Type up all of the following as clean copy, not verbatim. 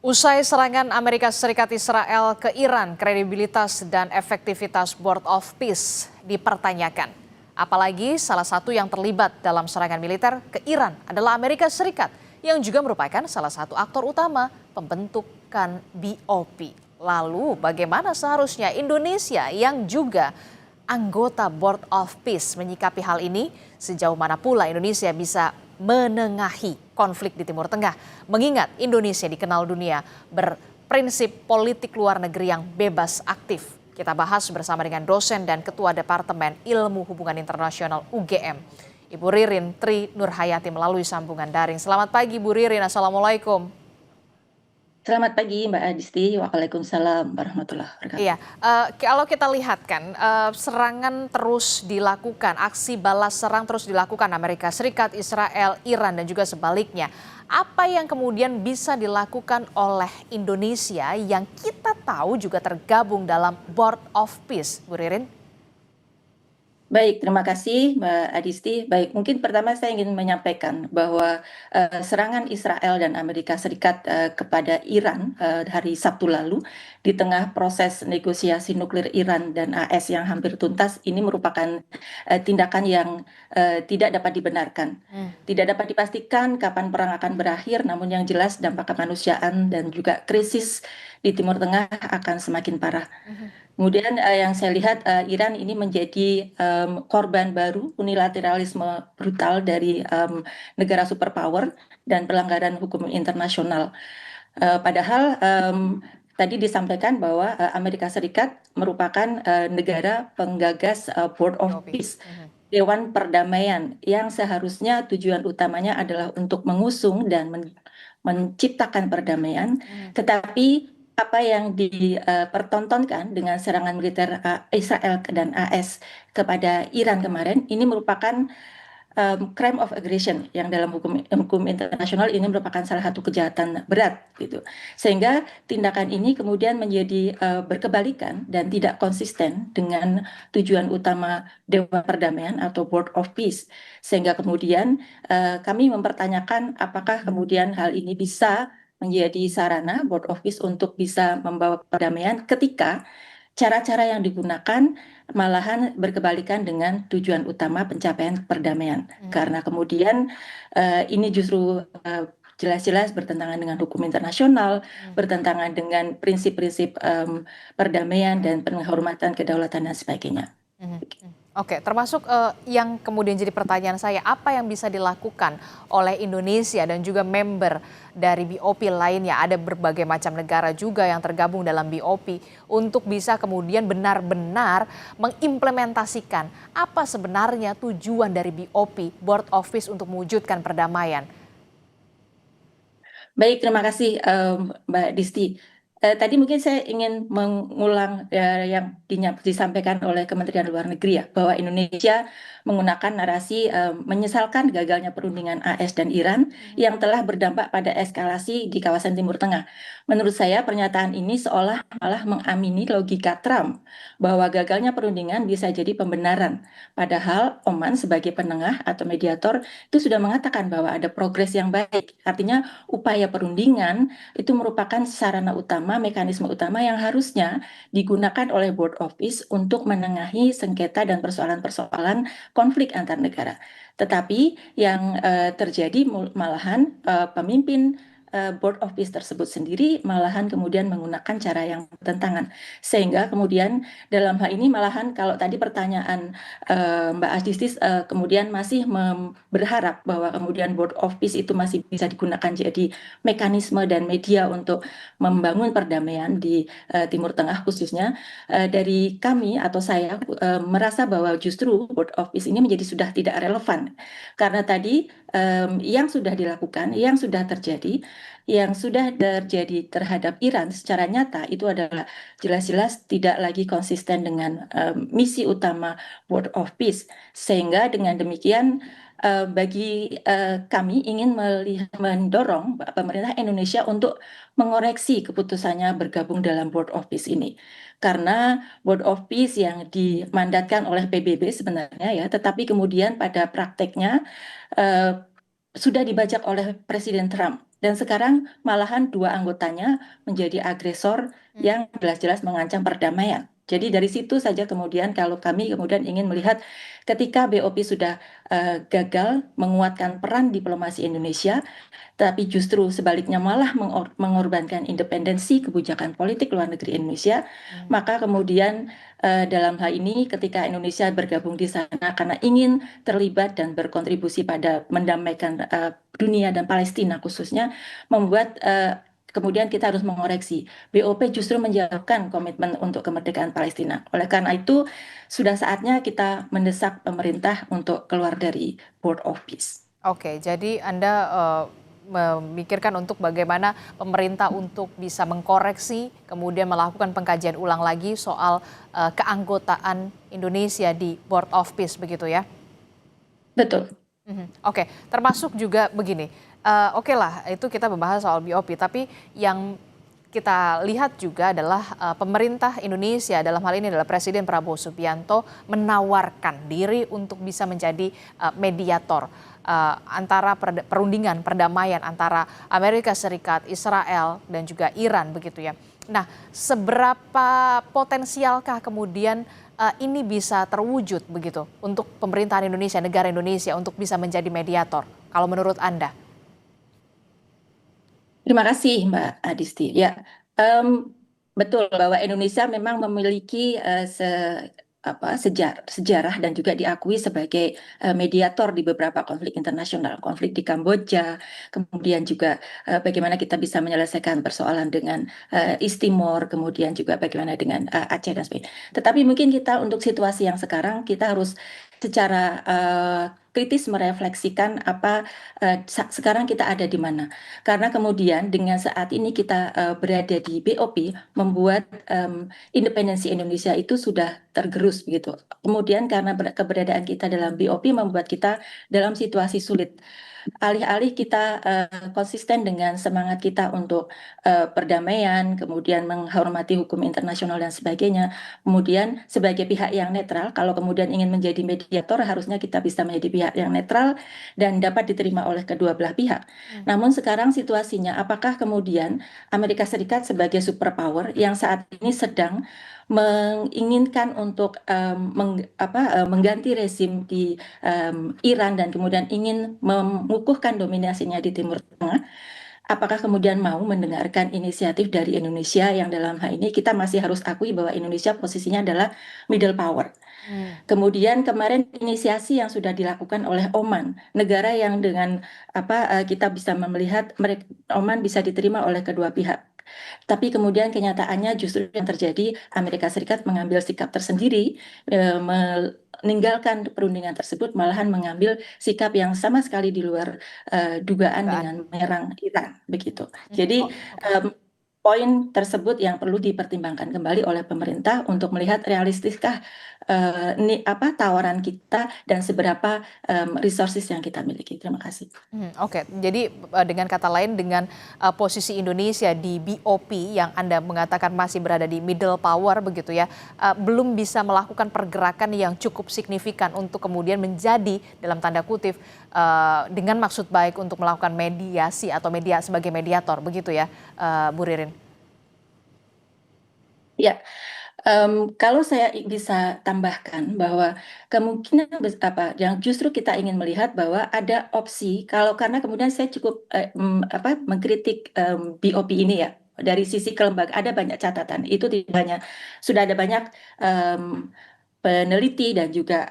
Usai serangan Amerika Serikat Israel ke Iran, kredibilitas dan efektivitas Board of Peace dipertanyakan. Apalagi salah satu yang terlibat dalam serangan militer ke Iran adalah Amerika Serikat yang juga merupakan salah satu aktor utama pembentukan BOP. Lalu bagaimana seharusnya Indonesia yang juga anggota Board of Peace menyikapi hal ini? Sejauh mana pula Indonesia bisa menengahi konflik di Timur Tengah, mengingat Indonesia dikenal dunia berprinsip politik luar negeri yang bebas aktif. Kita bahas bersama dengan dosen dan Ketua Departemen Ilmu Hubungan Internasional UGM, Ibu Ririn Tri Nurhayati melalui sambungan daring. Selamat pagi Bu Ririn, Assalamualaikum. Selamat pagi Mbak Adisti, Waalaikumsalam warahmatullahi wabarakatuh. Iya, kalau kita lihat kan serangan terus dilakukan, aksi balas serang terus dilakukan Amerika Serikat, Israel, Iran dan juga sebaliknya. Apa yang kemudian bisa dilakukan oleh Indonesia yang kita tahu juga tergabung dalam Board of Peace, Bu Ririn? Baik, terima kasih Mbak Adisti. Baik, mungkin pertama saya ingin menyampaikan bahwa serangan Israel dan Amerika Serikat kepada Iran hari Sabtu lalu di tengah proses negosiasi nuklir Iran dan AS yang hampir tuntas ini merupakan tindakan yang tidak dapat dibenarkan. Tidak dapat dipastikan kapan perang akan berakhir, namun yang jelas dampak kemanusiaan dan juga krisis di Timur Tengah akan semakin parah. Kemudian yang saya lihat Iran ini menjadi korban baru unilateralisme brutal dari negara superpower dan pelanggaran hukum internasional. Padahal tadi disampaikan bahwa Amerika Serikat merupakan negara penggagas Board of Peace, Dewan Perdamaian, yang seharusnya tujuan utamanya adalah untuk mengusung dan menciptakan perdamaian, tetapi apa yang dipertontonkan dengan serangan militer Israel dan AS kepada Iran kemarin ini merupakan crime of aggression yang dalam hukum internasional ini merupakan salah satu kejahatan berat gitu. Sehingga tindakan ini kemudian menjadi berkebalikan dan tidak konsisten dengan tujuan utama Dewan Perdamaian atau Board of Peace. Sehingga kemudian kami mempertanyakan apakah kemudian hal ini bisa menjadi sarana Board of Peace untuk bisa membawa perdamaian ketika cara-cara yang digunakan malahan berkebalikan dengan tujuan utama pencapaian perdamaian. Karena kemudian ini justru jelas-jelas bertentangan dengan hukum internasional, bertentangan dengan prinsip-prinsip perdamaian dan penghormatan kedaulatan dan sebagainya. Oke, termasuk yang kemudian jadi pertanyaan saya, apa yang bisa dilakukan oleh Indonesia dan juga member dari BOP lainnya? Ada berbagai macam negara juga yang tergabung dalam BOP untuk bisa kemudian benar-benar mengimplementasikan apa sebenarnya tujuan dari BOP, Board of Peace, untuk mewujudkan perdamaian. Baik, terima kasih Mbak Disti. Tadi mungkin saya ingin mengulang yang disampaikan oleh Kementerian Luar Negeri ya, bahwa Indonesia menggunakan narasi menyesalkan gagalnya perundingan AS dan Iran yang telah berdampak pada eskalasi di kawasan Timur Tengah. Menurut saya pernyataan ini seolah malah mengamini logika Trump bahwa gagalnya perundingan bisa jadi pembenaran. Padahal Oman sebagai penengah atau mediator itu sudah mengatakan bahwa ada progres yang baik. Artinya upaya perundingan itu merupakan sarana utama, mekanisme utama yang harusnya digunakan oleh Board of Peace untuk menengahi sengketa dan persoalan-persoalan konflik antar negara. Tetapi yang terjadi malahan pemimpin Board of Peace tersebut sendiri malahan kemudian menggunakan cara yang bertentangan. Sehingga kemudian dalam hal ini malahan kalau tadi pertanyaan Mbak Asdistis kemudian masih berharap bahwa kemudian Board of Peace itu masih bisa digunakan jadi mekanisme dan media untuk membangun perdamaian di Timur Tengah khususnya, dari kami atau saya merasa bahwa justru Board of Peace ini menjadi sudah tidak relevan karena tadi yang sudah dilakukan, yang sudah terjadi terhadap Iran secara nyata itu adalah jelas-jelas tidak lagi konsisten dengan misi utama Board of Peace. Sehingga dengan demikian bagi kami ingin mendorong pemerintah Indonesia untuk mengoreksi keputusannya bergabung dalam Board of Peace ini. Karena Board of Peace yang dimandatkan oleh PBB sebenarnya ya, tetapi kemudian pada prakteknya sudah dibajak oleh Presiden Trump Dan sekarang malahan dua anggotanya menjadi agresor yang jelas-jelas mengancam perdamaian. Jadi dari situ saja kemudian kalau kami kemudian ingin melihat ketika BOP sudah gagal menguatkan peran diplomasi Indonesia, tapi justru sebaliknya malah mengorbankan independensi kebijakan politik luar negeri Indonesia, maka kemudian dalam hal ini ketika Indonesia bergabung di sana karena ingin terlibat dan berkontribusi pada mendamaikan dunia dan Palestina khususnya, membuat kemudian kita harus mengoreksi. BOP justru menjauhkan komitmen untuk kemerdekaan Palestina. Oleh karena itu, sudah saatnya kita mendesak pemerintah untuk keluar dari Board of Peace. Oke, jadi Anda memikirkan untuk bagaimana pemerintah untuk bisa mengkoreksi, kemudian melakukan pengkajian ulang lagi soal keanggotaan Indonesia di Board of Peace, begitu ya? Betul. Oke, termasuk juga begini, oke lah itu kita membahas soal BOP, tapi yang kita lihat juga adalah pemerintah Indonesia dalam hal ini adalah Presiden Prabowo Subianto menawarkan diri untuk bisa menjadi mediator antara perundingan perdamaian antara Amerika Serikat, Israel dan juga Iran begitu ya. Nah, seberapa potensialkah kemudian ini bisa terwujud begitu untuk pemerintahan Indonesia, negara Indonesia untuk bisa menjadi mediator kalau menurut Anda? Terima kasih Mbak Adisti. Ya, betul bahwa Indonesia memang memiliki sejarah dan juga diakui sebagai mediator di beberapa konflik internasional, konflik di Kamboja, kemudian juga bagaimana kita bisa menyelesaikan persoalan dengan East Timor, kemudian juga bagaimana dengan Aceh dan sebagainya. Tetapi mungkin kita untuk situasi yang sekarang kita harus secara kritis merefleksikan apa sekarang kita ada di mana. Karena kemudian dengan saat ini kita berada di BOP membuat independensi Indonesia itu sudah tergerus begitu. Kemudian karena keberadaan kita dalam BOP membuat kita dalam situasi sulit. Alih-alih kita konsisten dengan semangat kita untuk perdamaian, kemudian menghormati hukum internasional dan sebagainya, kemudian sebagai pihak yang netral, kalau kemudian ingin menjadi mediator harusnya kita bisa menjadi pihak yang netral dan dapat diterima oleh kedua belah pihak. Namun sekarang situasinya, apakah kemudian Amerika Serikat sebagai superpower yang saat ini sedang menginginkan untuk mengganti rezim di Iran dan kemudian ingin mengukuhkan dominasinya di Timur Tengah, apakah kemudian mau mendengarkan inisiatif dari Indonesia yang dalam hal ini kita masih harus akui bahwa Indonesia posisinya adalah middle power. Kemudian kemarin inisiasi yang sudah dilakukan oleh Oman, negara yang dengan kita bisa melihat Oman bisa diterima oleh kedua pihak. Tapi kemudian kenyataannya justru yang terjadi Amerika Serikat mengambil sikap tersendiri, meninggalkan perundingan tersebut, malahan mengambil sikap yang sama sekali di luar dugaan dengan menyerang Iran, begitu. Jadi poin tersebut yang perlu dipertimbangkan kembali oleh pemerintah untuk melihat realistiskah tawaran kita dan seberapa resources yang kita miliki. Terima kasih. Oke, jadi dengan kata lain dengan posisi Indonesia di BOP yang Anda mengatakan masih berada di middle power begitu ya, belum bisa melakukan pergerakan yang cukup signifikan untuk kemudian menjadi dalam tanda kutip dengan maksud baik untuk melakukan mediasi atau sebagai mediator begitu ya, Bu Ririn? Ya, kalau saya bisa tambahkan bahwa kemungkinan yang justru kita ingin melihat bahwa ada opsi karena kemudian saya cukup mengkritik BOP ini ya dari sisi kelembagaan ada banyak catatan itu tidak hanya sudah ada banyak peneliti dan juga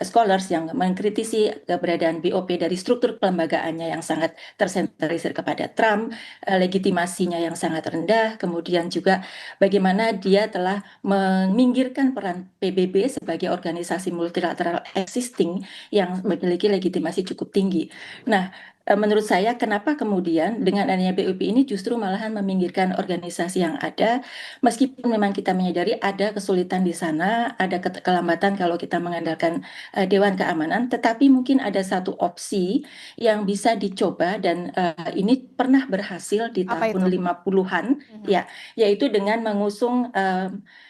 scholars yang mengkritisi keberadaan BOP dari struktur kelembagaannya yang sangat tersentralisir kepada Trump, legitimasinya yang sangat rendah, kemudian juga bagaimana dia telah meminggirkan peran PBB sebagai organisasi multilateral existing yang memiliki legitimasi cukup tinggi. Nah, menurut saya kenapa kemudian dengan adanya BOP ini justru malahan meminggirkan organisasi yang ada, meskipun memang kita menyadari ada kesulitan di sana, ada kelambatan kalau kita mengandalkan Dewan Keamanan, tetapi mungkin ada satu opsi yang bisa dicoba dan ini pernah berhasil di tahun 50-an, ya, yaitu dengan mengusung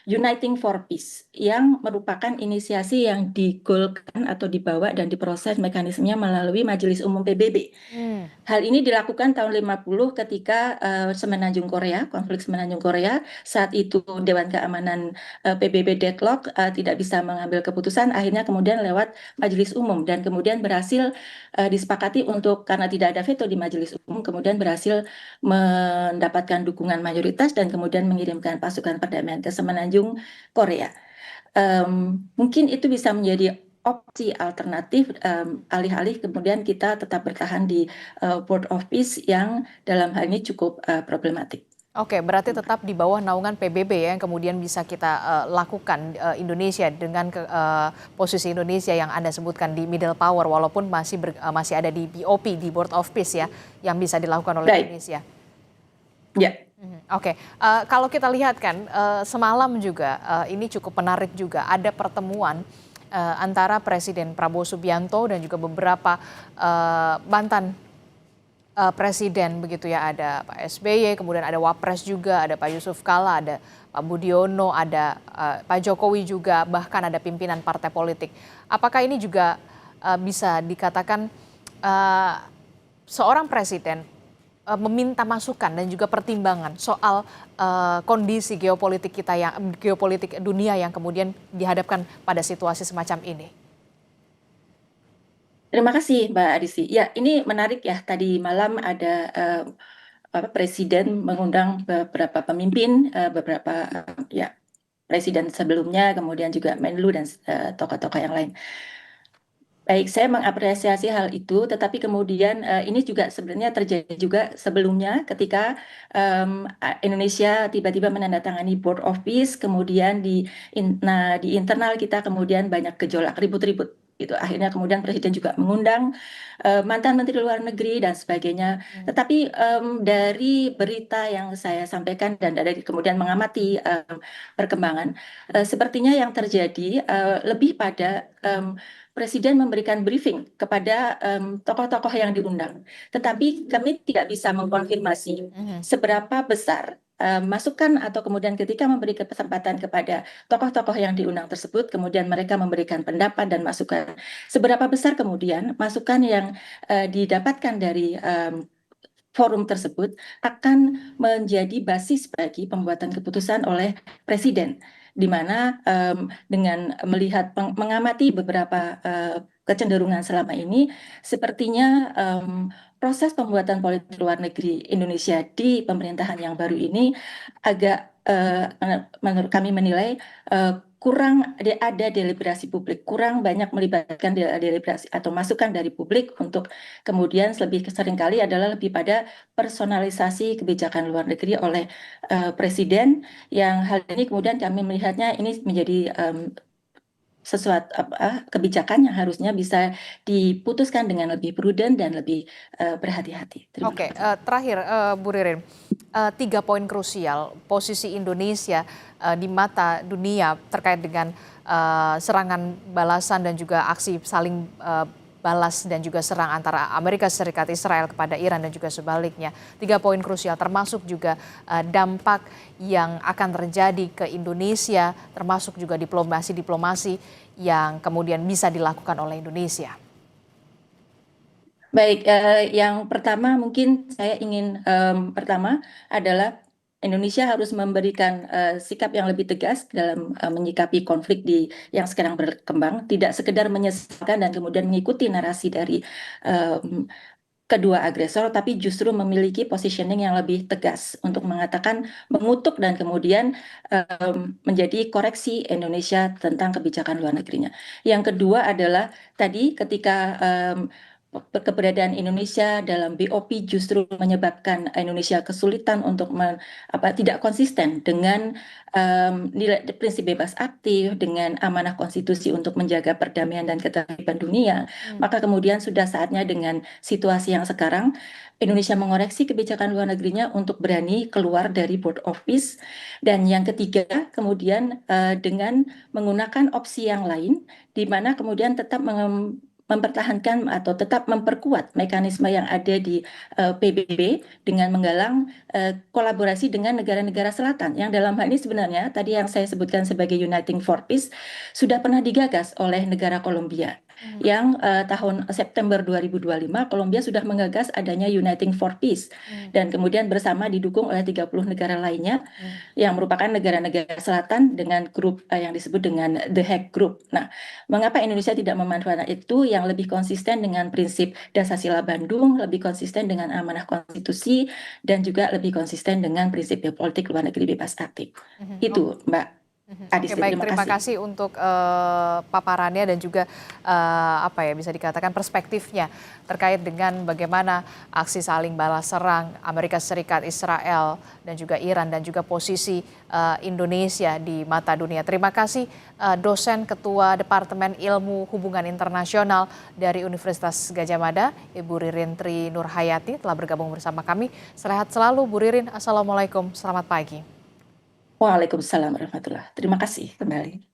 Uniting for Peace yang merupakan inisiasi yang digolkan atau dibawa dan diproses mekanismenya melalui Majelis Umum PBB. Hmm. Hal ini dilakukan tahun 50 ketika Semenanjung Korea, konflik Semenanjung Korea. Saat itu Dewan Keamanan PBB deadlock, tidak bisa mengambil keputusan, akhirnya kemudian lewat Majelis Umum dan kemudian berhasil disepakati untuk, karena tidak ada veto di Majelis Umum, kemudian berhasil mendapatkan dukungan mayoritas dan kemudian mengirimkan pasukan perdamaian ke Semenanjung Korea. Mungkin itu bisa menjadi opsi alternatif, alih-alih kemudian kita tetap bertahan di Board of Peace yang dalam hal ini cukup problematik. Oke, berarti tetap di bawah naungan PBB ya yang kemudian bisa kita lakukan Indonesia dengan posisi Indonesia yang Anda sebutkan di middle power walaupun masih ada di BOP di Board of Peace ya yang bisa dilakukan oleh Baik, Indonesia. ya. Oke, kalau kita lihat kan semalam juga ini cukup menarik juga ada pertemuan antara Presiden Prabowo Subianto dan juga beberapa mantan presiden begitu ya, ada Pak SBY, kemudian ada Wapres juga, ada Pak Yusuf Kala, ada Pak Budiono, ada Pak Jokowi juga, bahkan ada pimpinan partai politik. Apakah ini juga bisa dikatakan eh, seorang presiden meminta masukan dan juga pertimbangan soal kondisi geopolitik kita yang geopolitik dunia yang kemudian dihadapkan pada situasi semacam ini? Terima kasih Mbak Adisti. Ya, ini menarik ya. Tadi malam ada Presiden mengundang beberapa pemimpin, beberapa ya presiden sebelumnya, kemudian juga Menlu dan tokoh-tokoh yang lain. Baik, saya mengapresiasi hal itu, tetapi kemudian ini juga sebenarnya terjadi juga sebelumnya ketika Indonesia tiba-tiba menandatangani Board of Peace, kemudian di internal kita kemudian banyak gejolak, ribut-ribut gitu. Akhirnya kemudian Presiden juga mengundang mantan Menteri Luar Negeri dan sebagainya. Tetapi dari berita yang saya sampaikan dan dari kemudian mengamati perkembangan, sepertinya yang terjadi lebih pada Presiden memberikan briefing kepada tokoh-tokoh yang diundang, tetapi kami tidak bisa mengkonfirmasi seberapa besar masukan atau kemudian ketika memberi kesempatan kepada tokoh-tokoh yang diundang tersebut, kemudian mereka memberikan pendapat dan masukan. Seberapa besar kemudian masukan yang didapatkan dari forum tersebut akan menjadi basis bagi pembuatan keputusan oleh Presiden, di mana dengan melihat mengamati beberapa kecenderungan selama ini, sepertinya proses pembuatan politik luar negeri Indonesia di pemerintahan yang baru ini agak menurut kami menilai kurang ada deliberasi publik, kurang banyak melibatkan deliberasi atau masukan dari publik untuk kemudian lebih seringkali adalah lebih pada personalisasi kebijakan luar negeri oleh Presiden, yang hal ini kemudian kami melihatnya ini menjadi sesuatu kebijakan yang harusnya bisa diputuskan dengan lebih prudent dan lebih berhati-hati. Terima Oke, kasih. terakhir Bu Ririn, 3 poin krusial posisi Indonesia di mata dunia terkait dengan serangan balasan dan juga aksi saling balas dan juga serang antara Amerika Serikat Israel kepada Iran dan juga sebaliknya. 3 poin krusial termasuk juga dampak yang akan terjadi ke Indonesia, termasuk juga diplomasi yang kemudian bisa dilakukan oleh Indonesia. Baik, yang pertama mungkin saya ingin pertama adalah Indonesia harus memberikan sikap yang lebih tegas dalam menyikapi konflik yang sekarang berkembang, tidak sekedar menyesalkan dan kemudian mengikuti narasi dari em, kedua agresor, tapi justru memiliki positioning yang lebih tegas untuk mengatakan, mengutuk dan kemudian menjadi koreksi Indonesia tentang kebijakan luar negerinya. Yang kedua adalah tadi ketika keberadaan Indonesia dalam BOP justru menyebabkan Indonesia kesulitan untuk tidak konsisten dengan nilai prinsip bebas aktif, dengan amanah konstitusi untuk menjaga perdamaian dan ketertiban dunia, maka kemudian sudah saatnya dengan situasi yang sekarang Indonesia mengoreksi kebijakan luar negerinya untuk berani keluar dari Board of Peace. Dan yang ketiga, kemudian dengan menggunakan opsi yang lain, di mana kemudian tetap mempertahankan atau tetap memperkuat mekanisme yang ada di PBB dengan menggalang kolaborasi dengan negara-negara selatan yang dalam hal ini sebenarnya tadi yang saya sebutkan sebagai Uniting for Peace sudah pernah digagas oleh negara Kolombia yang tahun September 2025 Kolombia sudah menggagas adanya Uniting for Peace dan kemudian bersama didukung oleh 30 negara lainnya yang merupakan negara-negara selatan dengan grup yang disebut dengan The Hague Group. Nah, mengapa Indonesia tidak memanfaatkan itu yang lebih konsisten dengan prinsip Dasar-Sila Bandung, lebih konsisten dengan amanah konstitusi, dan juga lebih konsisten dengan prinsip politik luar negeri bebas aktif. Itu, Mbak Oke, Adisti, baik, terima terima kasih. kasih untuk paparannya dan juga apa ya bisa dikatakan perspektifnya terkait dengan bagaimana aksi saling balas serang Amerika Serikat, Israel dan juga Iran dan juga posisi Indonesia di mata dunia. Terima kasih dosen Ketua Departemen Ilmu Hubungan Internasional dari Universitas Gadjah Mada, Ibu Ririn Tri Nurhayati telah bergabung bersama kami. Sehat selalu Bu Ririn. Assalamualaikum. Selamat pagi. Waalaikumsalam warahmatullahi. Terima kasih kembali.